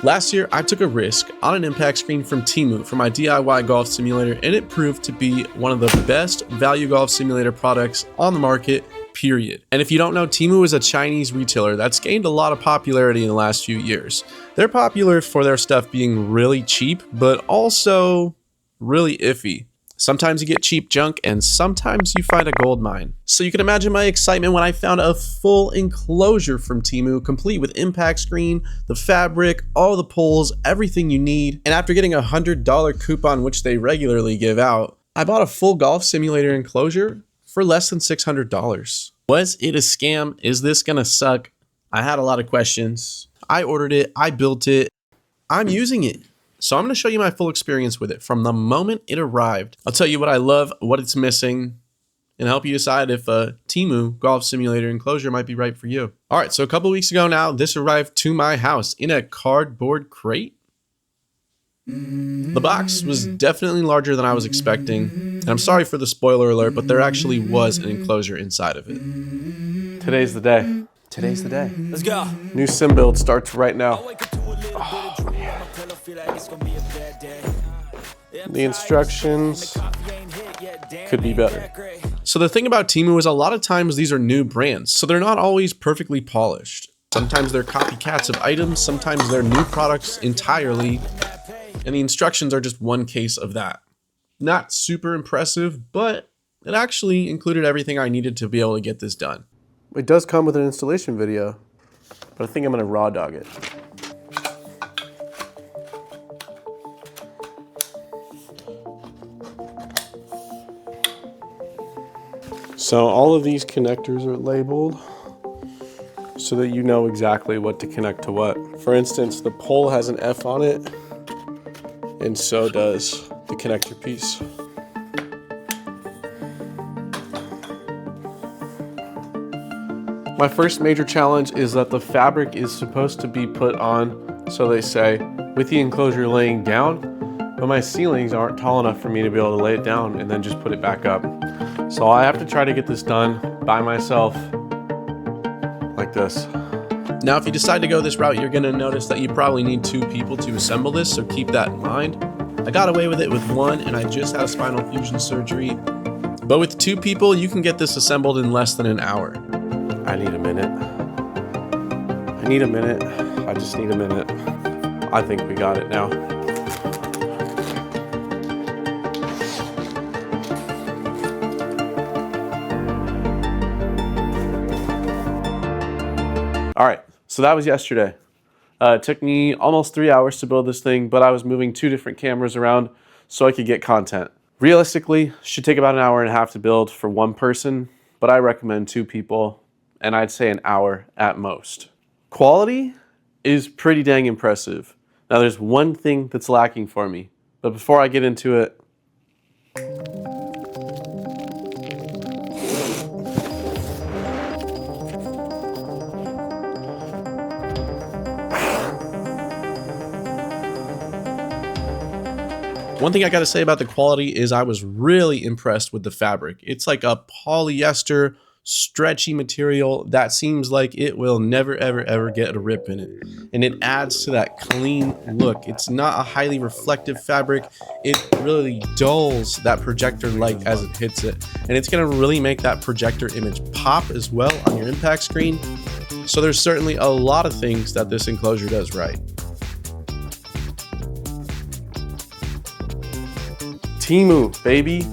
Last year, I took a risk on an impact screen from Temu for my DIY golf simulator, and it proved to be one of the best value golf simulator products on the market, period. And if you don't know, Temu is a Chinese retailer that's gained a lot of popularity in the last few years. They're popular for their stuff being really cheap, but also really iffy. Sometimes you get cheap junk and sometimes you find a gold mine. So you can imagine my excitement when I found a full enclosure from Temu, complete with impact screen, the fabric, all the poles, everything you need. And after getting a $100 coupon, which they regularly give out, I bought a full golf simulator enclosure for less than $600. Was it a scam? Is this gonna suck? I had a lot of questions. I ordered it, I built it, I'm using it. So I'm going to show you my full experience with it from the moment it arrived. I'll tell you what I love, what it's missing, and help you decide if a Temu golf simulator enclosure might be right for you. All right, so a couple weeks ago now, this arrived to my house in a cardboard crate. The box was definitely larger than I was expecting. And I'm sorry for the spoiler alert, but there actually was an enclosure inside of it. Today's the day. Today's the day. Let's go. New sim build starts right now. The instructions could be better. So the thing about Temu is a lot of times these are new brands, so they're not always perfectly polished. Sometimes they're copycats of items, sometimes they're new products entirely, and the instructions are just one case of that. Not super impressive, but it actually included everything I needed to be able to get this done. It does come with an installation video, but I think I'm gonna raw dog it. So all of these connectors are labeled so that you know exactly what to connect to what. For instance, the pole has an F on it, and so does the connector piece. My first major challenge is that the fabric is supposed to be put on, so they say, with the enclosure laying down, but my ceilings aren't tall enough for me to be able to lay it down and then just put it back up. So I have to try to get this done by myself, like this. Now, if you decide to go this route, you're gonna notice that you probably need 2 people to assemble this, so keep that in mind. I got away with it with 1, and I just had spinal fusion surgery. But with 2 people, you can get this assembled in less than an hour. I need a minute. I just need a minute. I think we got it now. All right, so that was yesterday. It took me almost 3 hours to build this thing, but I was moving 2 different cameras around so I could get content. Realistically, should take about an hour and a half to build for 1 person, but I recommend 2 people, and I'd say an hour at most. Quality is pretty dang impressive. Now there's one thing that's lacking for me, but before I get into it, one thing I gotta say about the quality is I was really impressed with the fabric. It's like a polyester, stretchy material that seems like it will never, ever get a rip in it. And it adds to that clean look. It's not a highly reflective fabric. It really dulls that projector light as it hits it. And it's gonna really make that projector image pop as well on your impact screen. So there's certainly a lot of things that this enclosure does right. Temu, baby.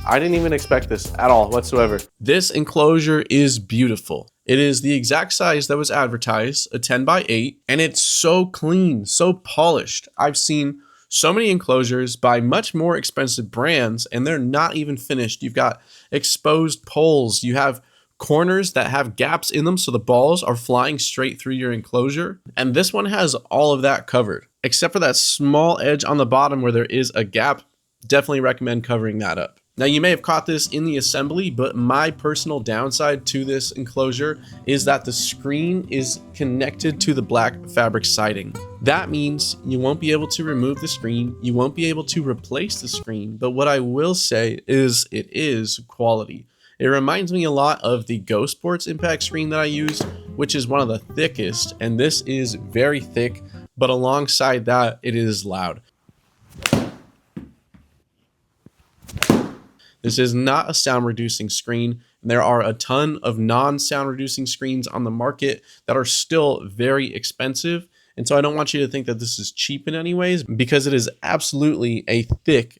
I didn't even expect this at all whatsoever. This enclosure is beautiful. It is the exact size that was advertised, a 10 by 8, and it's so clean, so polished. I've seen so many enclosures by much more expensive brands, and they're not even finished. You've got exposed poles. You have corners that have gaps in them so the balls are flying straight through your enclosure. And this one has all of that covered, except for that small edge on the bottom where there is a gap. Definitely recommend covering that up. Now, you may have caught this in the assembly, but my personal downside to this enclosure is that the screen is connected to the black fabric siding. That means you won't be able to remove the screen, you won't be able to replace the screen, but what I will say is it is quality. It reminds me a lot of the Go Sports impact screen that I use, which is one of the thickest, and this is very thick, but alongside that, it is loud. This is not a sound reducing screen, and there are a ton of non-sound reducing screens on the market that are still very expensive. And so I don't want you to think that this is cheap in any ways, because it is absolutely a thick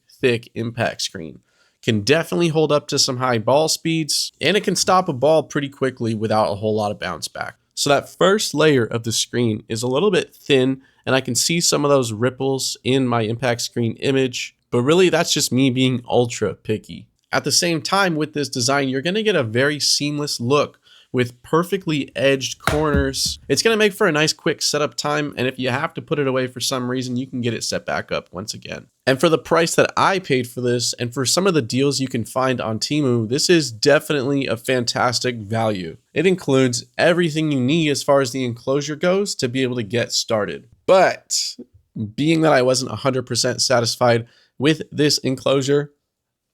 impact screen. Can definitely hold up to some high ball speeds, and it can stop a ball pretty quickly without a whole lot of bounce back. So that first layer of the screen is a little bit thin, and I can see some of those ripples in my impact screen image, but really that's just me being ultra picky. At the same time, with this design, you're going to get a very seamless look with perfectly edged corners. It's going to make for a nice quick setup time, and if you have to put it away for some reason, you can get it set back up once again. And for the price that I paid for this, and for some of the deals you can find on Temu, this is definitely a fantastic value. It includes everything you need as far as the enclosure goes to be able to get started. But being that I wasn't 100% satisfied with this enclosure,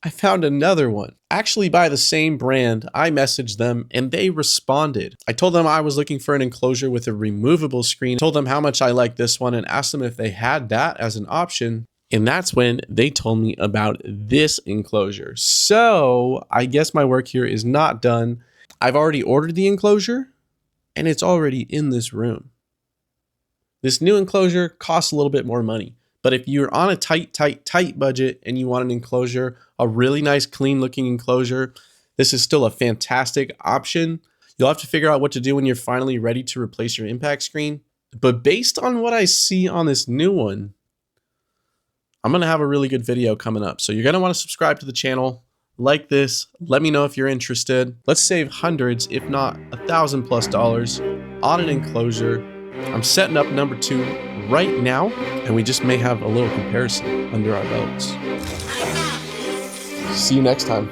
I found another one. Actually by the same brand. I messaged them and they responded. I told them I was looking for an enclosure with a removable screen, told them how much I liked this one, and asked them if they had that as an option. And that's when they told me about this enclosure. So I guess my work here is not done. I've already ordered the enclosure and it's already in this room. This new enclosure costs a little bit more money. But if you're on a tight budget and you want an enclosure, a really nice, clean looking enclosure, this is still a fantastic option. You'll have to figure out what to do when you're finally ready to replace your impact screen. But based on what I see on this new one, I'm going to have a really good video coming up. So you're going to want to subscribe to the channel, like this, let me know if you're interested. Let's save hundreds, if not $1,000+ on an enclosure. I'm setting up number 2 right now, and we just may have a little comparison under our belts. See you next time.